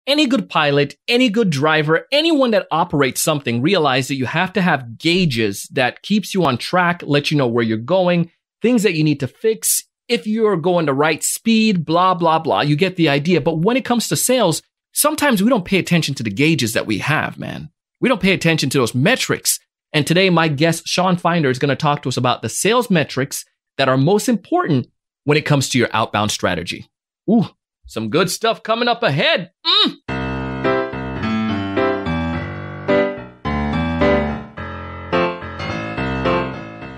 Any good pilot, any good driver, anyone that operates something, realize that you have to have gauges that keeps you on track, let you know where you're going, things that you need to fix, if you're going the right speed, blah, blah, blah. You get the idea. But when it comes to sales, sometimes we don't pay attention to the gauges that we have, man. We don't pay attention to those metrics. And today, my guest, Sean Finder, is going to talk to us about the sales metrics that are most important when it comes to your outbound strategy. Ooh, some good stuff coming up ahead.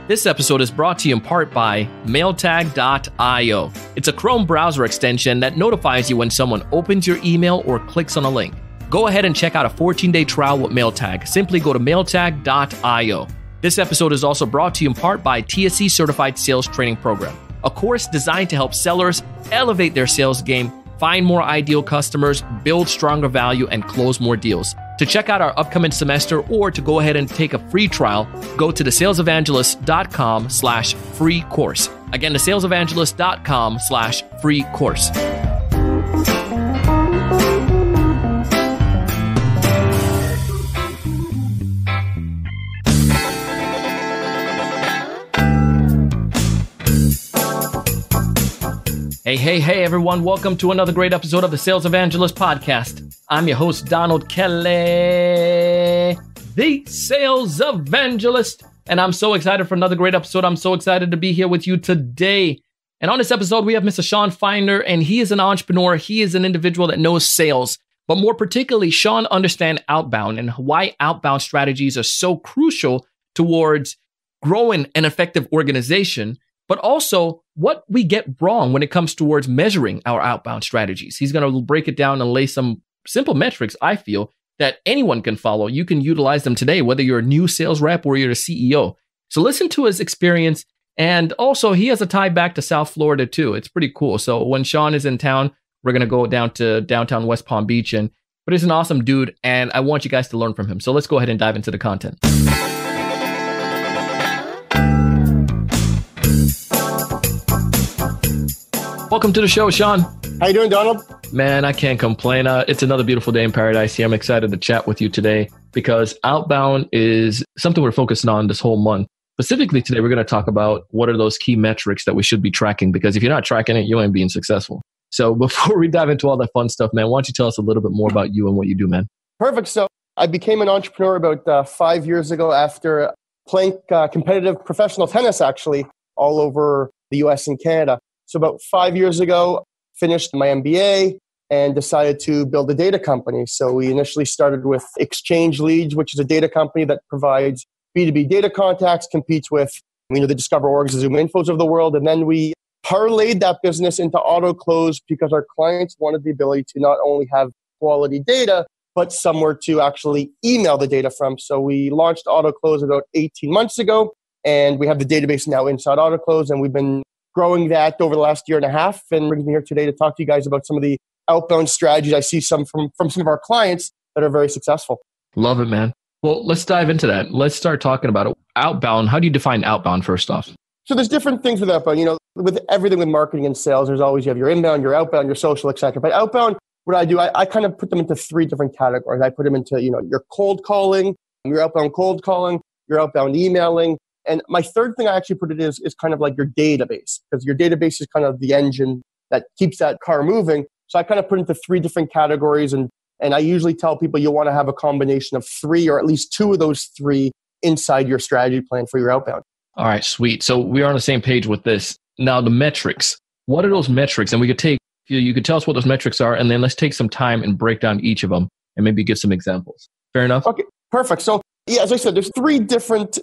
This episode is brought to you in part by Mailtag.io. It's a Chrome browser extension that notifies you when someone opens your email or clicks on a link. Go ahead and check out a 14-day trial with Mailtag. Simply go to Mailtag.io. This episode is also brought to you in part by TSE Certified Sales Training Program, a course designed to help sellers elevate their sales game, find more ideal customers, build stronger value, and close more deals. To check out our upcoming semester or to go ahead and take a free trial, go to thesalesevangelist.com/free course. Again, thesalesevangelist.com/free course. Hey, everyone. Welcome to another great episode of the Sales Evangelist Podcast. I'm your host, Donald Kelly, the Sales Evangelist. And I'm so excited for another great episode. I'm so excited to be here with you today. And on this episode, we have Mr. Sean Finder, and he is an entrepreneur. He is an individual that knows sales. But more particularly, Sean understands outbound and why outbound strategies are so crucial towards growing an effective organization, but also what we get wrong when it comes towards measuring our outbound strategies. He's going to break it down and lay some simple metrics, I feel, that anyone can follow. You can utilize them today, whether you're a new sales rep or you're a CEO. So listen to his experience. And also, he has a tie back to South Florida, too. It's pretty cool. So when Sean is in town, we're going to go down to downtown West Palm Beach. But he's an awesome dude, and I want you guys to learn from him. So let's go ahead and dive into the content. Welcome to the show, Sean. How you doing, Donald? Man, I can't complain. It's another beautiful day in paradise here. I'm excited to chat with you today because outbound is something we're focusing on this whole month. Specifically today, we're going to talk about what are those key metrics that we should be tracking, because if you're not tracking it, you ain't being successful. So before we dive into all that fun stuff, man, why don't you tell us a little bit more about you and what you do, man? Perfect. So I became an entrepreneur about 5 years ago after playing competitive professional tennis, actually, all over the US and Canada. So about 5 years ago, finished my MBA and decided to build a data company. So we initially started with Exchange Leads, which is a data company that provides B2B data contacts, competes with the Discover Orgs, the Zoom Infos of the world. And then we parlayed that business into auto close because our clients wanted the ability to not only have quality data, but somewhere to actually email the data from. So we launched auto close about 18 months ago, and we have the database now inside auto close, and we've been growing that over the last year and a half, and bringing me here today to talk to you guys about some of the outbound strategies I see from some of our clients that are very successful. Love it, man. Well, let's dive into that. Let's start talking about it. Outbound. How do you define outbound first off? So there's different things with outbound. With everything with marketing and sales, there's always, you have your inbound, your outbound, your social, etc. But outbound, what I do, I kind of put them into three different categories. I put them into, your cold calling, your outbound cold calling, your outbound emailing. And my third thing I actually put it is kind of like your database, because your database is kind of the engine that keeps that car moving. So I kind of put into three different categories. And I usually tell people you want to have a combination of three or at least two of those three inside your strategy plan for your outbound. All right, sweet. So we are on the same page with this. Now, the metrics. What are those metrics? And we could you could tell us what those metrics are, and then let's take some time and break down each of them and maybe give some examples. Fair enough? Okay, perfect. So yeah, as I said, there's three different,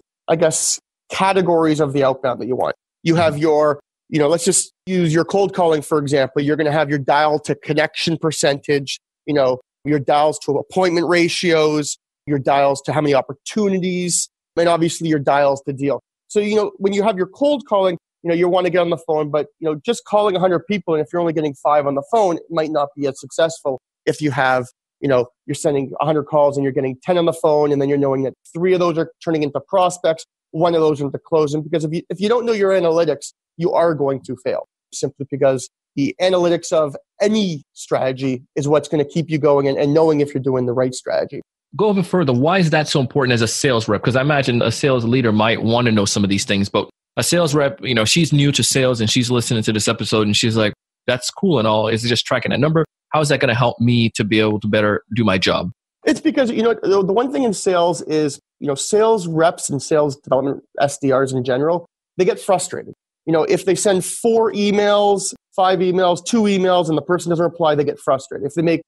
categories of the outbound that you want. You have your, let's just use your cold calling, for example. You're going to have your dial to connection percentage, your dials to appointment ratios, your dials to how many opportunities, and obviously your dials to deal. So, when you have your cold calling, you want to get on the phone, but, just calling 100 people, and if you're only getting 5 on the phone, it might not be as successful if you have, you're sending 100 calls and you're getting 10 on the phone, and then you're knowing that 3 of those are turning into prospects, 1 of those into closing. Because if you don't know your analytics, you are going to fail, simply because the analytics of any strategy is what's going to keep you going and knowing if you're doing the right strategy. Go a bit further. Why is that so important as a sales rep? Because I imagine a sales leader might want to know some of these things, but a sales rep, she's new to sales and she's listening to this episode and she's like, that's cool and all. Is it just tracking a number? How is that going to help me to be able to better do my job? It's because, the one thing in sales is, sales reps and sales development SDRs in general, they get frustrated. If they send 4 emails, 5 emails, 2 emails, and the person doesn't reply, they get frustrated. If they make,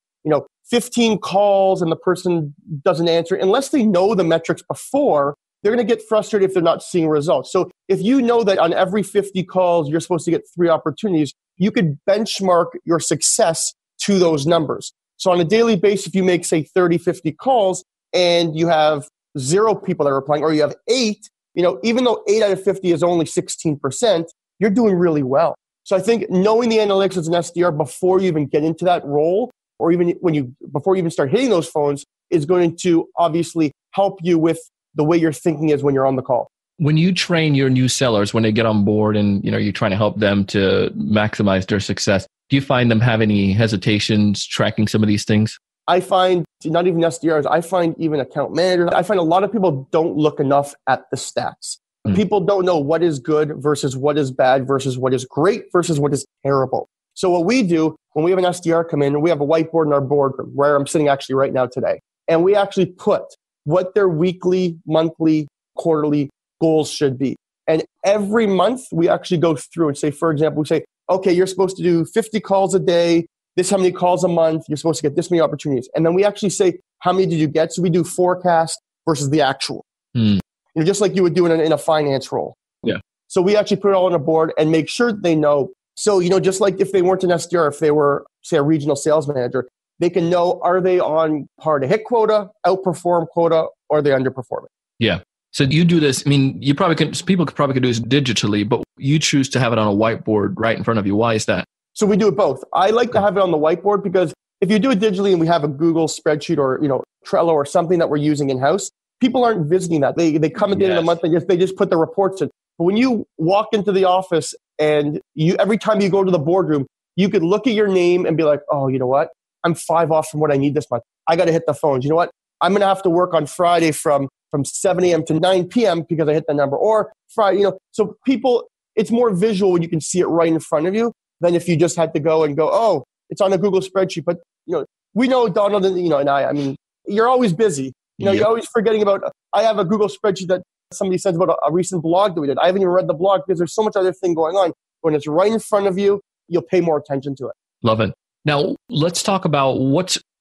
15 calls and the person doesn't answer, unless they know the metrics before, they're going to get frustrated if they're not seeing results. So if you know that on every 50 calls, you're supposed to get 3 opportunities, you could benchmark your success to those numbers. So on a daily basis, if you make, say, 30, 50 calls and you have 0 people that are replying, or you have 8, even though 8 out of 50 is only 16%, you're doing really well. So I think knowing the analytics as an SDR before you even get into that role, or even before you even start hitting those phones, is going to obviously help you with the way your thinking is when you're on the call. When you train your new sellers, when they get on board and you're trying to help them to maximize their success, do you find them have any hesitations tracking some of these things? I find not even SDRs, I find even account managers, I find a lot of people don't look enough at the stats. People don't know what is good versus what is bad versus what is great versus what is terrible. So what we do when we have an SDR come in, we have a whiteboard in our boardroom where I'm sitting actually right now today. And we actually put what their weekly, monthly, quarterly goals should be. And every month we actually go through and say, for example, we say, okay, you're supposed to do 50 calls a day. This how many calls a month. You're supposed to get this many opportunities. And then we actually say, how many did you get? So we do forecast versus the actual. Just like you would do in a finance role. Yeah. So we actually put it all on a board and make sure they know. So, just like if they weren't an SDR, if they were, say, a regional sales manager, they can know, are they on par to hit quota, outperform quota, or are they underperforming? Yeah. So you do this, people probably could do this digitally, but you choose to have it on a whiteboard right in front of you. Why is that? So we do it both. I like to have it on the whiteboard because if you do it digitally and we have a Google spreadsheet or, Trello or something that we're using in-house, people aren't visiting that. They come at the end of the month and they just put the reports in. But when you walk into the office and every time you go to the boardroom, you could look at your name and be like, oh, you know what? I'm 5 off from what I need this month. I got to hit the phones. You know what? I'm going to have to work on Friday from 7 a.m. to 9 p.m. because I hit the number. Or Friday, so people, it's more visual when you can see it right in front of you than if you just had to go and go, oh, it's on a Google spreadsheet. But, we know Donald and I you're always busy. You're always forgetting about, I have a Google spreadsheet that somebody sent about a recent blog that we did. I haven't even read the blog because there's so much other thing going on. When it's right in front of you, you'll pay more attention to it. Love it. Now, let's talk about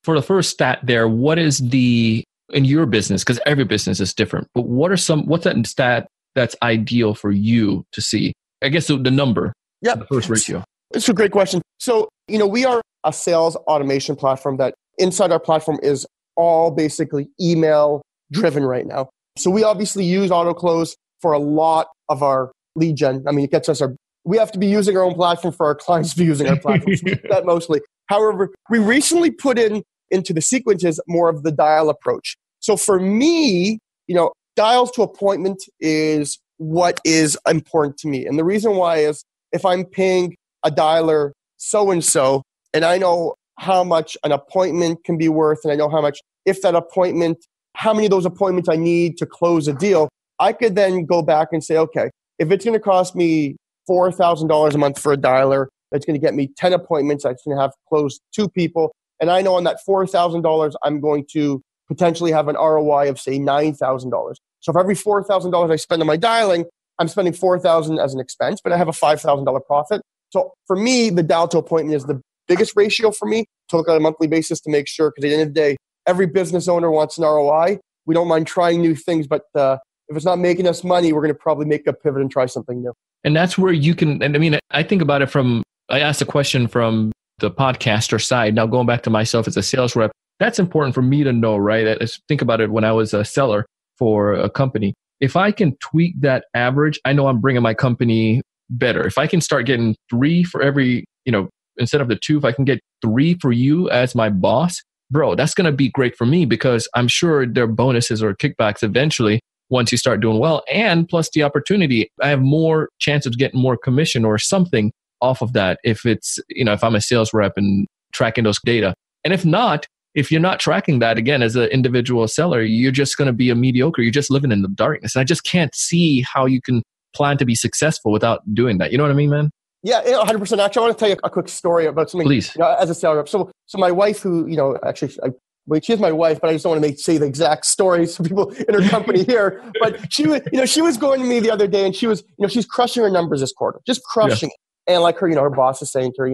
for the first stat there, what is in your business, because every business is different, but what's that stat that's ideal for you to see? I guess the number, the first ratio. It's a great question. So, we are a sales automation platform that inside our platform is all basically email driven right now. So we obviously use AutoClose for a lot of our lead gen. It gets us we have to be using our own platform for our clients to be using our platform. So we do that mostly. However, we recently put into the sequences more of the dial approach. So for me, dials to appointment is what is important to me. And the reason why is if I'm paying a dialer so-and-so, and I know how much an appointment can be worth, and I know how much, how many of those appointments I need to close a deal, I could then go back and say, okay, if it's going to cost me $4,000 a month for a dialer, that's going to get me 10 appointments, that's going to have closed 2 people, and I know on that $4,000, I'm going to potentially have an ROI of, say, $9,000. So for every $4,000 I spend on my dialing, I'm spending $4,000 as an expense, but I have a $5,000 profit. So for me, the dial to appointment is the biggest ratio for me to look on a monthly basis to make sure, because at the end of the day, every business owner wants an ROI. We don't mind trying new things, but if it's not making us money, we're going to probably make a pivot and try something new. And that's where you can, I think about it I asked a question from the podcaster side. Now going back to myself as a sales rep, that's important for me to know, right? I think about it when I was a seller for a company. If I can tweak that average, I know I'm bringing my company better. If I can start getting 3 for every, instead of the 2, if I can get 3 for you as my boss, bro, that's going to be great for me because I'm sure there are bonuses or kickbacks eventually once you start doing well. And plus the opportunity, I have more chance of getting more commission or something off of that if it's, if I'm a sales rep and tracking those data. And if not, if you're not tracking that, again, as an individual seller, you're just going to be a mediocre. You're just living in the darkness. And I just can't see how you can plan to be successful without doing that. You know what I mean, man? Yeah, 100%. Actually, I want to tell you a quick story about something. Please. As a sales rep. So my wife, who, actually, she is my wife, but I just don't want to say the exact story so people in her company here. But she was going to me the other day, and she was, she's crushing her numbers this quarter, just crushing it. And like her, her boss is saying to her,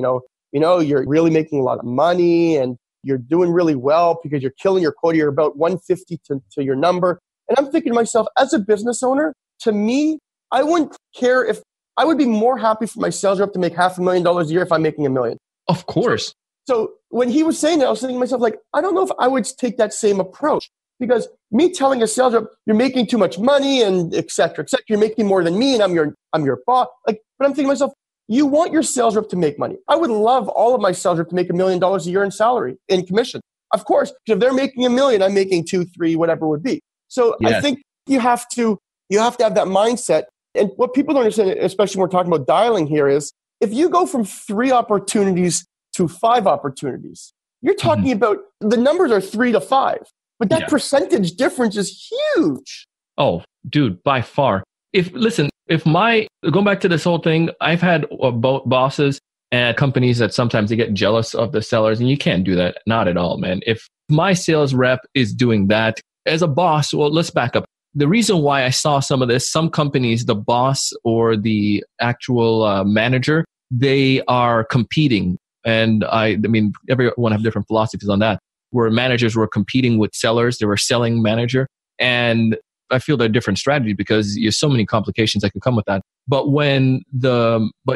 you're really making a lot of money, and you're doing really well because you're killing your quota. You're about 150 to your number. And I'm thinking to myself, as a business owner, to me, I wouldn't care if I would be more happy for my sales rep to make $500,000 a year if I'm making $1 million. Of course. So when he was saying that, I was thinking to myself, like, I don't know if I would take that same approach, because me telling a sales rep, you're making too much money and et cetera, you're making more than me and I'm your boss. Like, but I'm thinking to myself, you want your sales rep to make money. I would love all of my sales rep to make $1 million a year in salary, in commission. Of course, because if they're making $1 million, I'm making 2, 3, whatever it would be. So I think you have to have that mindset. And what people don't understand, especially when we're talking about dialing here, is if you go from 3 opportunities to 5 opportunities, you're talking about the numbers are 3 to 5, but that percentage difference is huge. Oh, dude, by far. Going back to this whole thing, I've had bosses and companies that sometimes they get jealous of the sellers, and you can't do that. Not at all, man. If my sales rep is doing that as a boss, well, let's back up. The reason why I saw some of this, some companies, the boss or the actual manager, they are competing. And I mean, everyone have different philosophies on that, where managers were competing with sellers. They were selling manager. And I feel they're different strategy because there's so many complications that can come with that. But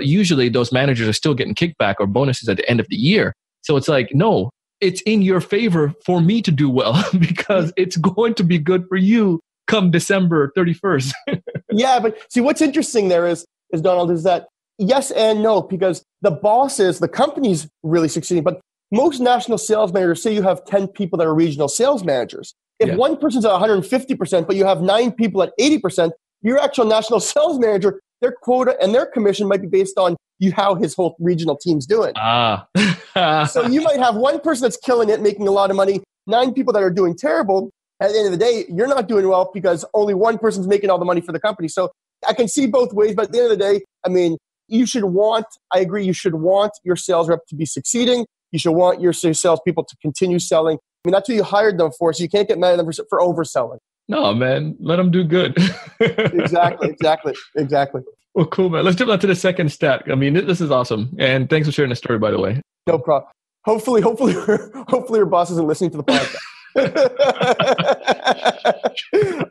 usually those managers are still getting kickback or bonuses at the end of the year. So it's like, no, it's in your favor for me to do well because it's going to be good for you come December 31st. Yeah, but see, what's interesting there is Donald, is that yes and no, because the company's really succeeding, but most national sales managers, say you have 10 people that are regional sales managers. If one person's at 150%, but you have 9 people at 80%, your actual national sales manager, their quota and their commission might be based on how his whole regional team's doing. So you might have one person that's killing it, making a lot of money, 9 people that are doing terrible. At the end of the day, you're not doing well because only one person's making all the money for the company. So I can see both ways, but at the end of the day, I mean, I agree, you should want your sales rep to be succeeding. You should want your salespeople to continue selling. I mean, that's what you hired them for, so you can't get mad at them for overselling. No, man, let them do good. Exactly. Well, cool, man. Let's jump on to the second stat. I mean, this is awesome. And thanks for sharing the story, by the way. No problem. Hopefully your boss isn't listening to the podcast.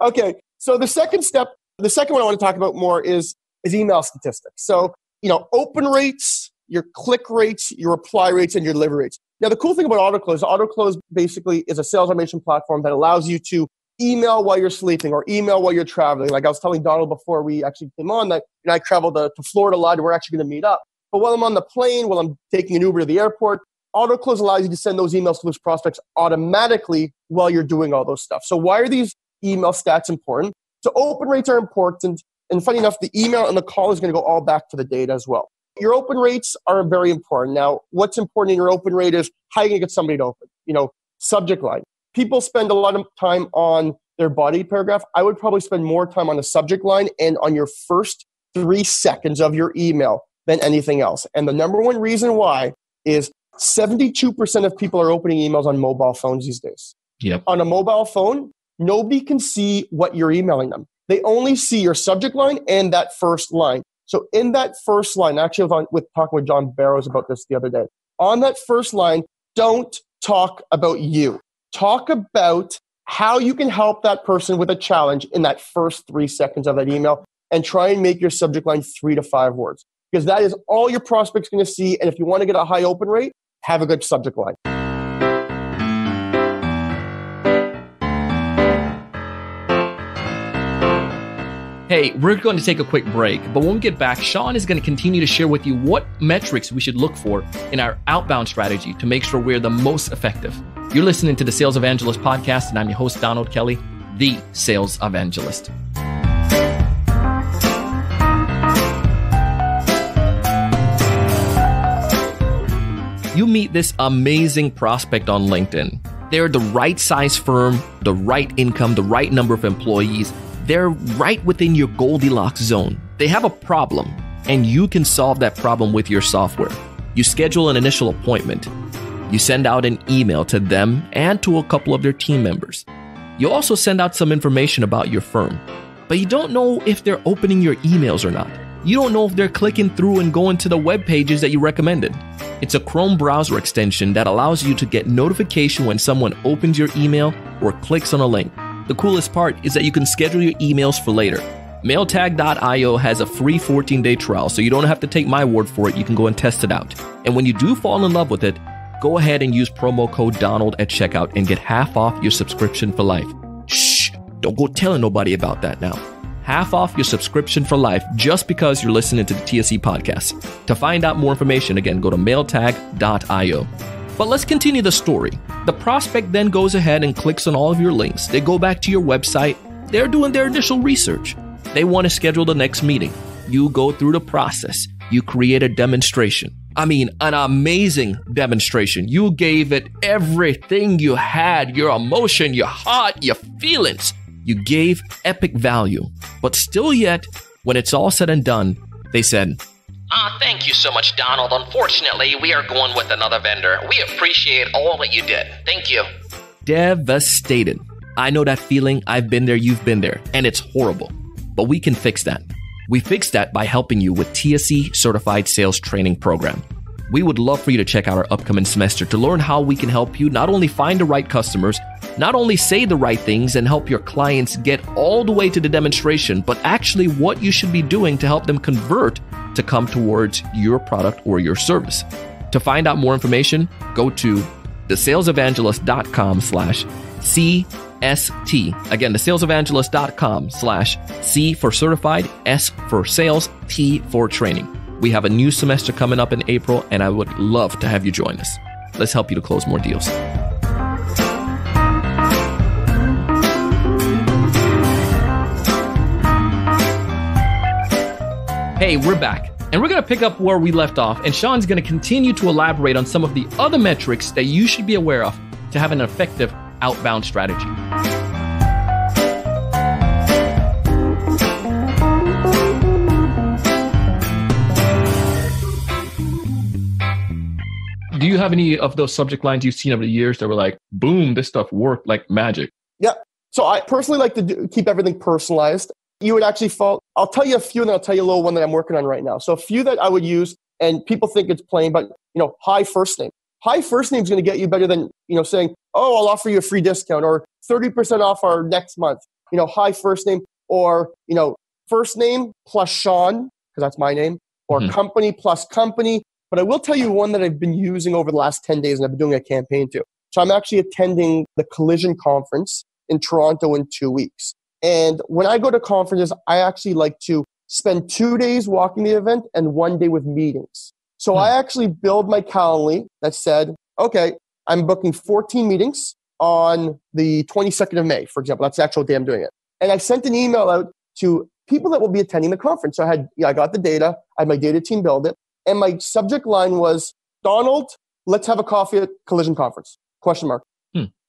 Okay, so the second one I want to talk about more is email statistics. So, open rates, your click rates, your reply rates, and your delivery rates. Now, the cool thing about AutoClose basically is a sales automation platform that allows you to email while you're sleeping or email while you're traveling. Like I was telling Donald before we actually came on that I traveled to Florida a lot and we're actually going to meet up. But while I'm on the plane, while I'm taking an Uber to the airport, AutoClose allows you to send those emails to those prospects automatically while you're doing all those stuff. So why are these email stats important? So open rates are important. And funny enough, the email and the call is going to go all back to the data as well. Your open rates are very important. Now, what's important in your open rate is how you're going to get somebody to open. Subject line. People spend a lot of time on their body paragraph. I would probably spend more time on the subject line and on your first 3 seconds of your email than anything else. And the number one reason why is 72% of people are opening emails on mobile phones these days. Yep. On a mobile phone, nobody can see what you're emailing them. They only see your subject line and that first line. So in that first line, actually I was talking with John Barrows about this the other day. On that first line, don't talk about you. Talk about how you can help that person with a challenge in that first 3 seconds of that email, and try and make your subject line 3 to 5 words, because that is all your prospect's going to see. And if you want to get a high open rate, have a good subject line. Hey, we're going to take a quick break, but when we get back, Sean is going to continue to share with you what metrics we should look for in our outbound strategy to make sure we're the most effective. You're listening to the Sales Evangelist Podcast, and I'm your host, Donald Kelly, the Sales Evangelist. You meet this amazing prospect on LinkedIn. They're the right size firm, the right income, the right number of employees. They're right within your Goldilocks zone. They have a problem, and you can solve that problem with your software. You schedule an initial appointment. You send out an email to them and to a couple of their team members. You also send out some information about your firm, but you don't know if they're opening your emails or not. You don't know if they're clicking through and going to the web pages that you recommended. It's a Chrome browser extension that allows you to get notification when someone opens your email or clicks on a link. The coolest part is that you can schedule your emails for later. Mailtag.io has a free 14-day trial, so you don't have to take my word for it. You can go and test it out. And when you do fall in love with it, go ahead and use promo code Donald at checkout and get half off your subscription for life. Shh, don't go telling nobody about that now. Half off your subscription for life just because you're listening to the TSE podcast. To find out more information, again, go to mailtag.io. But let's continue the story. The prospect then goes ahead and clicks on all of your links. They go back to your website. They're doing their initial research. They want to schedule the next meeting. You go through the process. You create a demonstration. I mean, an amazing demonstration. You gave it everything you had, your emotion, your heart, your feelings. You gave epic value. But still yet, when it's all said and done, they said, Thank you so much, Donald. Unfortunately, we are going with another vendor. We appreciate all that you did. Thank you. Devastated. I know that feeling. I've been there. You've been there. And it's horrible. But we can fix that. We fix that by helping you with TSE Certified Sales Training Program. We would love for you to check out our upcoming semester to learn how we can help you not only find the right customers, not only say the right things and help your clients get all the way to the demonstration, but actually what you should be doing to help them convert to come towards your product or your service. To find out more information, go to thesalesevangelist.com/CST. Again, thesalesevangelist.com/C for certified, S for sales, T for training. We have a new semester coming up in April, and I would love to have you join us. Let's help you to close more deals. Hey, we're back, and we're going to pick up where we left off, and Sean's going to continue to elaborate on some of the other metrics that you should be aware of to have an effective outbound strategy. Do you have any of those subject lines you've seen over the years that were like, boom, this stuff worked like magic? Yeah. So I personally like to keep everything personalized. You would actually fall. I'll tell you a few, and then I'll tell you a little one that I'm working on right now. So a few that I would use, and people think it's plain, but hi first name. Hi first name is going to get you better than saying, oh, I'll offer you a free discount or 30% off our next month. Hi first name, or first name plus Sean, because that's my name, or company plus company. But I will tell you one that I've been using over the last 10 days, and I've been doing a campaign to. So I'm actually attending the Collision Conference in Toronto in 2 weeks. And when I go to conferences, I actually like to spend 2 days walking the event and 1 day with meetings. So I actually build my Calendly that said, okay, I'm booking 14 meetings on the 22nd of May, for example. That's the actual day I'm doing it. And I sent an email out to people that will be attending the conference. So I got the data. I had my data team build it. And my subject line was, Donald, let's have a coffee at Collision Conference, ?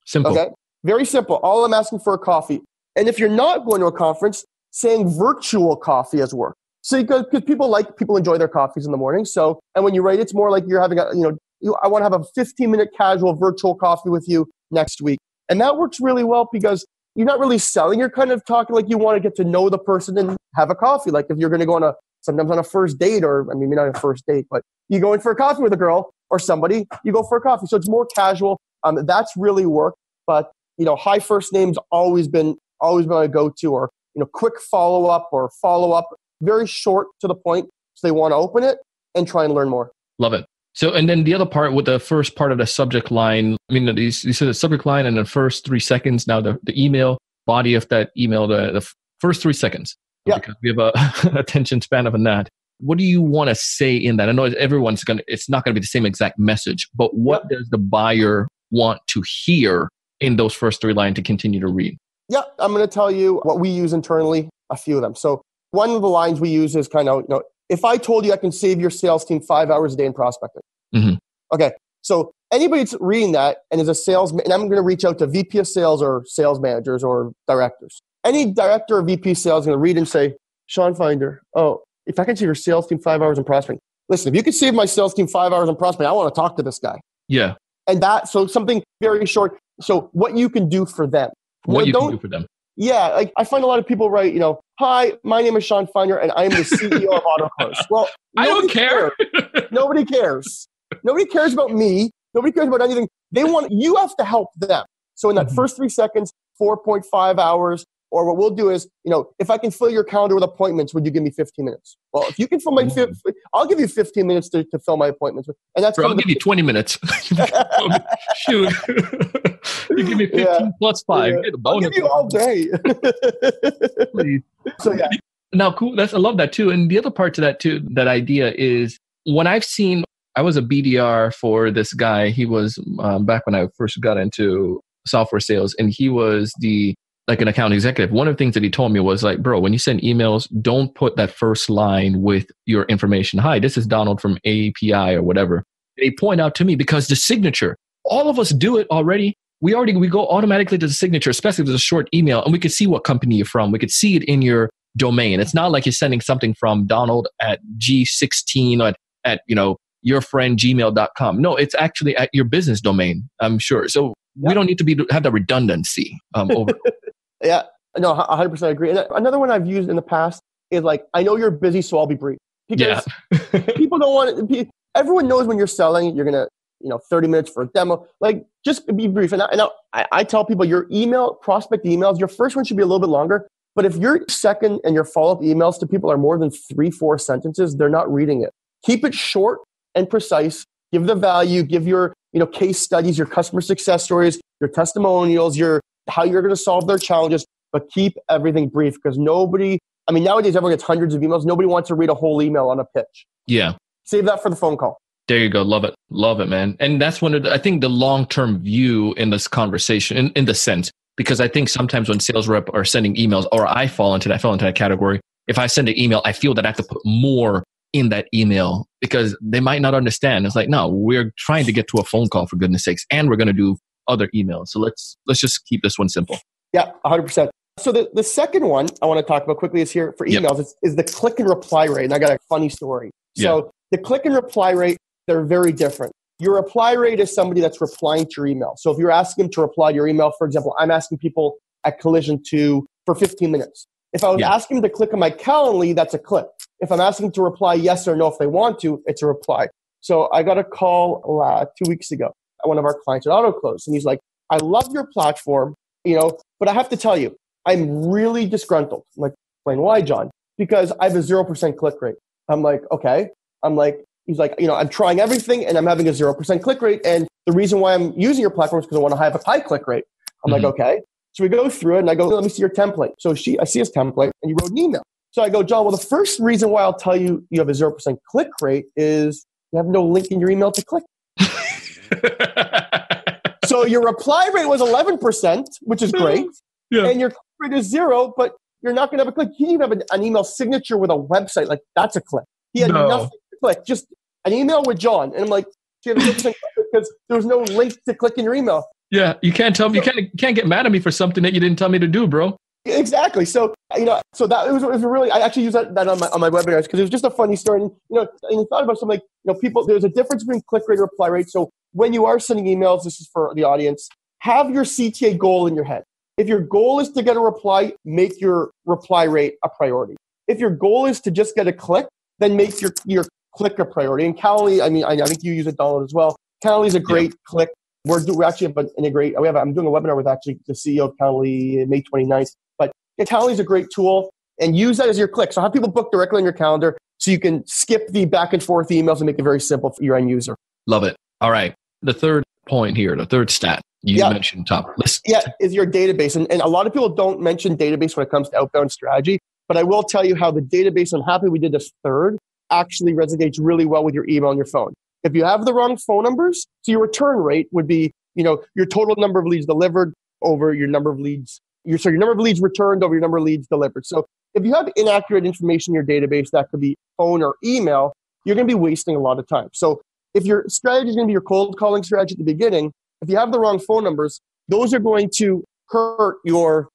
Simple. Okay. Very simple. All I'm asking for a coffee. And if you're not going to a conference, saying virtual coffee has worked. So because people enjoy their coffees in the morning. So, and when you write, it's more like you're having I want to have a 15-minute casual virtual coffee with you next week. And that works really well because you're not really selling. You're kind of talking like you want to get to know the person and have a coffee. Like if you're going to go sometimes on a first date, or maybe not a first date, but you go in for a coffee with a girl or somebody, you go for a coffee. So it's more casual. That's really worked. But, high first name's always been a go-to, or, quick follow-up, very short to the point. So they want to open it and try and learn more. Love it. So, and then the other part with the first part of the subject line, you said the subject line and the first 3 seconds. Now the email, body of that email, the first 3 seconds. Yeah. Because we have a attention span of a gnat. What do you want to say in that? I know it's not going to be the same exact message, but what does the buyer want to hear in those first 3 lines to continue to read? Yeah, I'm going to tell you what we use internally, a few of them. So one of the lines we use is kind of, if I told you I can save your sales team 5 hours a day in prospecting. Okay, So anybody that's reading that and is a salesman, and I'm going to reach out to VP of sales or sales managers or directors. Any director or VP sales is going to read and say, Sean Finder, if I can save your sales team 5 hours in prospecting. Listen, if you could save my sales team 5 hours in prospecting, I want to talk to this guy. Yeah. And so something very short. So what you can do for them. What you can do for them. Yeah. Like I find a lot of people write, hi, my name is Sean Finder and I am the CEO of AutoClose. Well, I don't care. Nobody cares. Nobody cares about me. Nobody cares about anything. You have to help them. So in that first 3 seconds, 4.5 hours, or what we'll do is, if I can fill your calendar with appointments, would you give me 15 minutes? Well, if you can fill I'll give you 15 minutes to fill my appointments. And that's I'll give you 20 minutes. Shoot. You give me 15 plus 5. Yeah. I'll give you all day. Please. So yeah. Now, cool. I love that too. And the other part to that too, that idea is when I was a BDR for this guy. He was back when I first got into software sales, and he was like an account executive. One of the things that he told me was like, bro, when you send emails, don't put that first line with your information. Hi, this is Donald from API or whatever. They point out to me because the signature, all of us do it already. We go automatically to the signature, especially if it's a short email, and we could see what company you're from. We could see it in your domain. It's not like you're sending something from Donald at G16 at yourfriendgmail.com. No, it's actually at your business domain, I'm sure. So we don't need to have the redundancy over. Yeah, no, 100% agree. And another one I've used in the past is like, I know you're busy, so I'll be brief. Because people don't want it. Everyone knows when you're selling, you're going to, 30 minutes for a demo. Like, just be brief. And I tell people your prospect emails, your first one should be a little bit longer. But if your second and your follow-up emails to people are more than 3-4 sentences, they're not reading it. Keep it short and precise. Give the value. Give your case studies, your customer success stories, your testimonials, how you're going to solve their challenges. But keep everything brief because nowadays everyone gets hundreds of emails. Nobody wants to read a whole email on a pitch. Yeah. Save that for the phone call. There you go. Love it. Love it, man. And that's I think the long-term view in this conversation, in the sense, because I think sometimes when sales rep are sending emails, or I fell into that category, if I send an email, I feel that I have to put more in that email because they might not understand. It's like, no, we're trying to get to a phone call for goodness sakes, and we're going to do other emails. So let's just keep this one simple. Yeah, 100%. So the second one I want to talk about quickly is here for emails is the click and reply rate. And I got a funny story. So the click and reply rate, they're very different. Your reply rate is somebody that's replying to your email. So if you're asking them to reply to your email, for example, I'm asking people at Collision for 15 minutes. If I was asking them to click on my Calendly, that's a click. If I'm asking them to reply yes or no if they want to, it's a reply. So I got a call 2 weeks ago at one of our clients at AutoClose. And he's like, I love your platform, but I have to tell you, I'm really disgruntled. I'm like, explain why, John? Because I have a 0% click rate. I'm like, okay. He's like, I'm trying everything and I'm having a 0% click rate. And the reason why I'm using your platform is because I want to have a high click rate. I'm like, okay. So we go through it and I go, let me see your template. So I see his template and you wrote an email. So I go, John, well, the first reason why I'll tell you you have a 0% click rate is you have no link in your email to click. So your reply rate was 11%, which is great. Yeah. And your click rate is 0, but you're not going to have a click. He didn't have an email signature with a website. Like, that's a click. He had nothing to click, just an email with John. And I'm like, do you have a 0% click because there was no link to click in your email. Yeah, you can't tell me. You can't get mad at me for something that you didn't tell me to do, bro. Exactly. So so that was really. I actually use that on my webinars because it was just a funny story. And and you thought about something like people. There's a difference between click rate and reply rate. So when you are sending emails, this is for the audience. Have your CTA goal in your head. If your goal is to get a reply, make your reply rate a priority. If your goal is to just get a click, then make your click a priority. And Calendly, I think you use it, Donald, as well. Calendly is a great click. We actually have I'm doing a webinar with actually the CEO of Calendly May 29th. But Calendly is a great tool and use that as your click. So have people book directly on your calendar so you can skip the back and forth emails and make it very simple for your end user. Love it. All right. The third point here, the third stat you mentioned top. Is your database. And a lot of people don't mention database when it comes to outbound strategy. But I will tell you how the database, I'm happy we did this third, actually resonates really well with your email and your phone. If you have the wrong phone numbers, so your return rate would be, your total number of leads delivered over your number of leads, your number of leads returned over your number of leads delivered. So if you have inaccurate information in your database, that could be phone or email, you're going to be wasting a lot of time. So if your strategy is going to be your cold calling strategy at the beginning, if you have the wrong phone numbers, those are going to hurt your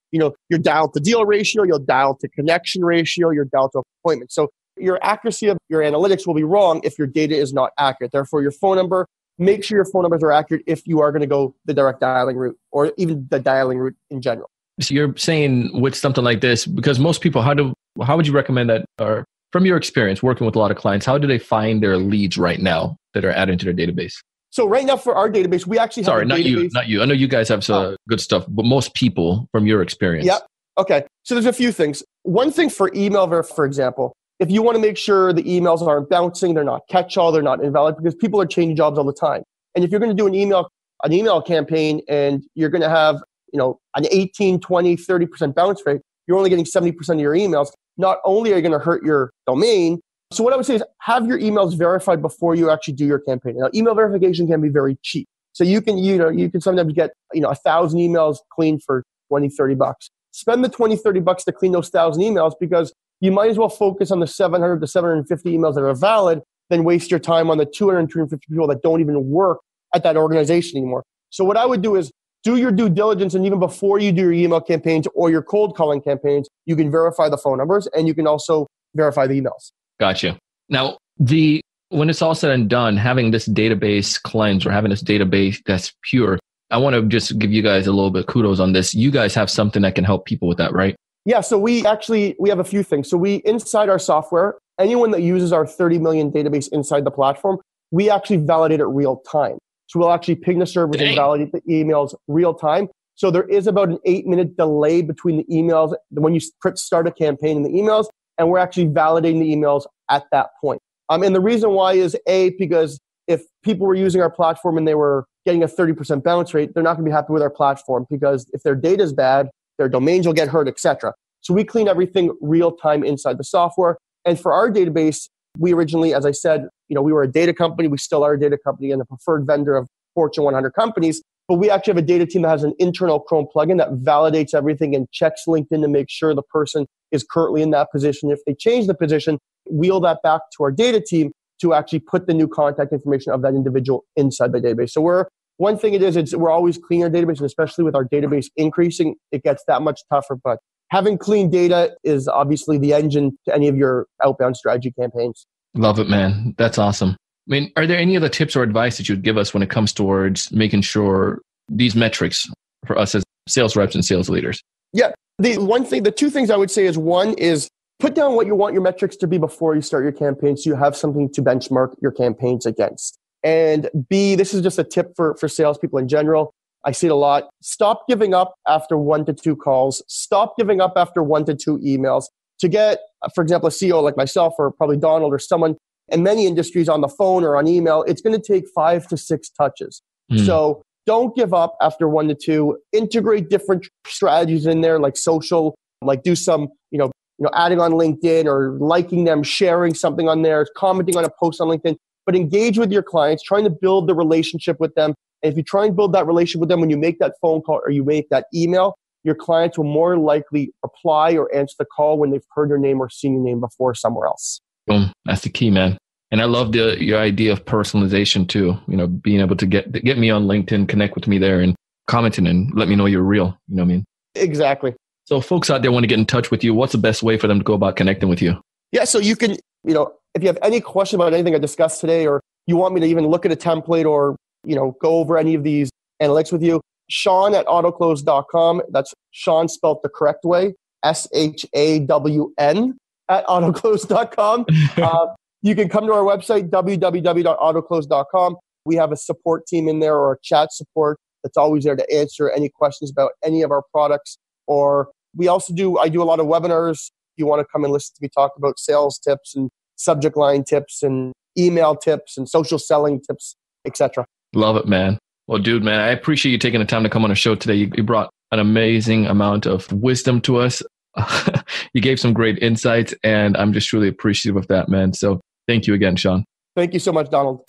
dial to deal ratio, your dial to connection ratio, your dial to appointment. So your accuracy of your analytics will be wrong if your data is not accurate. Therefore, your phone number, make sure your phone numbers are accurate if you are going to go the direct dialing route or even the dialing route in general. So you're saying with something like this, because most people, how would you recommend that, or from your experience working with a lot of clients, how do they find their leads right now that are added into their database? So right now for our database, we actually have a database. Not you. I know you guys have some good stuff, but most people from your experience. Yeah. Okay. So there's a few things. One thing for email, for example, if you want to make sure the emails aren't bouncing, they're not catch-all, they're not invalid, because people are changing jobs all the time. And if you're going to do an email campaign and you're going to have, an 18, 20, 30% bounce rate, you're only getting 70% of your emails. Not only are you going to hurt your domain, so what I would say is have your emails verified before you actually do your campaign. Now, email verification can be very cheap. So you can sometimes get, 1,000 emails cleaned for $20, $30. Spend the $20, $30 to clean those 1,000 emails, because you might as well focus on the 700 to 750 emails that are valid than waste your time on the 200, 250 people that don't even work at that organization anymore. So what I would do is do your due diligence, and even before you do your email campaigns or your cold calling campaigns, you can verify the phone numbers and you can also verify the emails. Gotcha. Now, when it's all said and done, having this database cleanse or having this database that's pure, I want to just give you guys a little bit kudos on this. You guys have something that can help people with that, right? Yeah. So we have a few things. So inside our software, anyone that uses our 30 million database inside the platform, we actually validate it real time. So we'll actually ping the servers and validate the emails real time. So there is about an 8-minute delay between the emails when you start a campaign in the emails, and we're actually validating the emails at that point. And the reason why is because if people were using our platform and they were getting a 30% bounce rate, they're not going to be happy with our platform, because if their data is bad, their domains will get hurt, etc. So we clean everything real time inside the software. And for our database, we originally, as I said, we were a data company. We still are a data company and a preferred vendor of Fortune 100 companies. But we actually have a data team that has an internal Chrome plugin that validates everything and checks LinkedIn to make sure the person is currently in that position. If they change the position, wheel that back to our data team to actually put the new contact information of that individual inside the database. So we're always cleaning our database, and especially with our database increasing, it gets that much tougher. But having clean data is obviously the engine to any of your outbound strategy campaigns. Love it, man. That's awesome. I mean, are there any other tips or advice that you'd give us when it comes towards making sure these metrics for us as sales reps and sales leaders? Yeah. The two things I would say is, one is put down what you want your metrics to be before you start your campaign, so you have something to benchmark your campaigns against. And B, this is just a tip for salespeople in general. I see it a lot. Stop giving up after 1 to 2 calls. Stop giving up after 1 to 2 emails. To get, for example, a CEO like myself or probably Donald or someone in many industries on the phone or on email, it's going to take 5 to 6 touches. So don't give up after 1 to 2. Integrate different strategies in there, like social, like do some, adding on LinkedIn or liking them, sharing something on there, commenting on a post on LinkedIn. But engage with your clients, trying to build the relationship with them. And if you try and build that relationship with them when you make that phone call or you make that email, your clients will more likely reply or answer the call when they've heard your name or seen your name before somewhere else. Boom. That's the key, man. And I love your idea of personalization too. Being able to get me on LinkedIn, connect with me there and commenting and let me know you're real. You know what I mean? Exactly. So folks out there want to get in touch with you. What's the best way for them to go about connecting with you? Yeah. So you can, if you have any question about anything I discussed today, or you want me to even look at a template or, go over any of these analytics with you, Sean@autoclose.com. That's Sean spelled the correct way, SHAWN @autoclose.com. You can come to our website, www.autoclose.com. We have a support team in there, or a chat support that's always there to answer any questions about any of our products. Or I do a lot of webinars. If you want to come and listen to me talk about sales tips and subject line tips and email tips and social selling tips, etc. Love it, man. Well, dude, man, I appreciate you taking the time to come on the show today. You brought an amazing amount of wisdom to us. You gave some great insights, and I'm just truly appreciative of that, man. So thank you again, Sean. Thank you so much, Donald.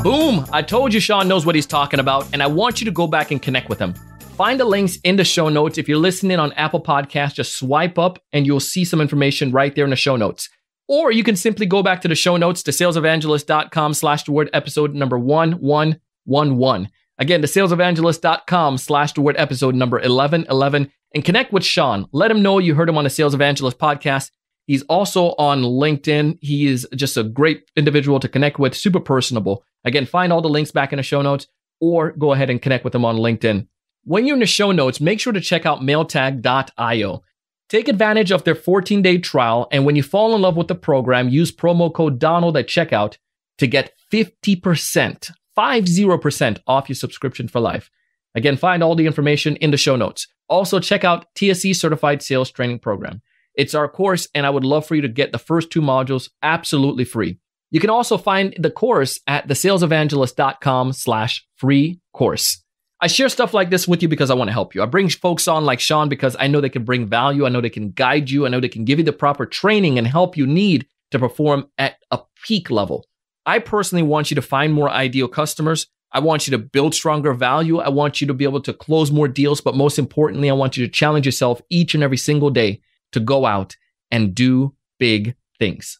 Boom! I told you Sean knows what he's talking about, and I want you to go back and connect with him. Find the links in the show notes. If you're listening on Apple Podcasts, just swipe up and you'll see some information right there in the show notes. Or you can simply go back to the show notes to salesevangelist.com/the-word episode number 1111. Again, to salesevangelist.com/the-word episode number 1111 and connect with Sean. Let him know you heard him on the Sales Evangelist podcast. He's also on LinkedIn. He is just a great individual to connect with, super personable. Again, find all the links back in the show notes or go ahead and connect with him on LinkedIn. When you're in the show notes, make sure to check out mailtag.io. Take advantage of their 14-day trial, and when you fall in love with the program, use promo code Donald at checkout to get 50% off your subscription for life. Again, find all the information in the show notes. Also, check out TSE Certified Sales Training Program. It's our course, and I would love for you to get the first 2 modules absolutely free. You can also find the course at thesalesevangelist.com/free course. I share stuff like this with you because I want to help you. I bring folks on like Sean because I know they can bring value. I know they can guide you. I know they can give you the proper training and help you need to perform at a peak level. I personally want you to find more ideal customers. I want you to build stronger value. I want you to be able to close more deals. But most importantly, I want you to challenge yourself each and every single day to go out and do big things.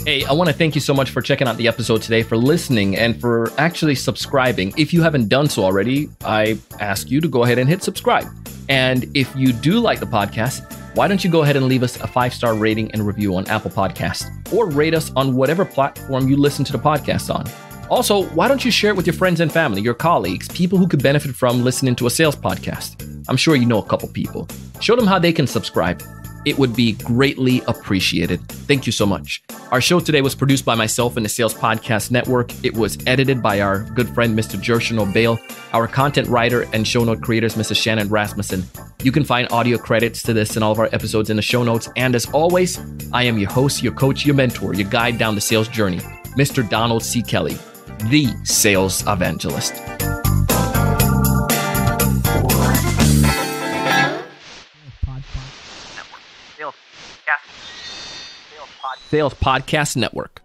Hey, I want to thank you so much for checking out the episode today, for listening, and for actually subscribing. If you haven't done so already, I ask you to go ahead and hit subscribe. And if you do like the podcast, why don't you go ahead and leave us a 5-star rating and review on Apple Podcasts, or rate us on whatever platform you listen to the podcast on. Also, why don't you share it with your friends and family, your colleagues, people who could benefit from listening to a sales podcast? I'm sure you know a couple people. Show them how they can subscribe. It would be greatly appreciated. Thank you so much. Our show today was produced by myself and the Sales Podcast Network. It was edited by our good friend, Mr. Jershon O'Bale. Our content writer and show note creators, Mrs. Shannon Rasmussen. You can find audio credits to this and all of our episodes in the show notes. And as always, I am your host, your coach, your mentor, your guide down the sales journey, Mr. Donald C. Kelly, the Sales Evangelist. Sales Podcast Network.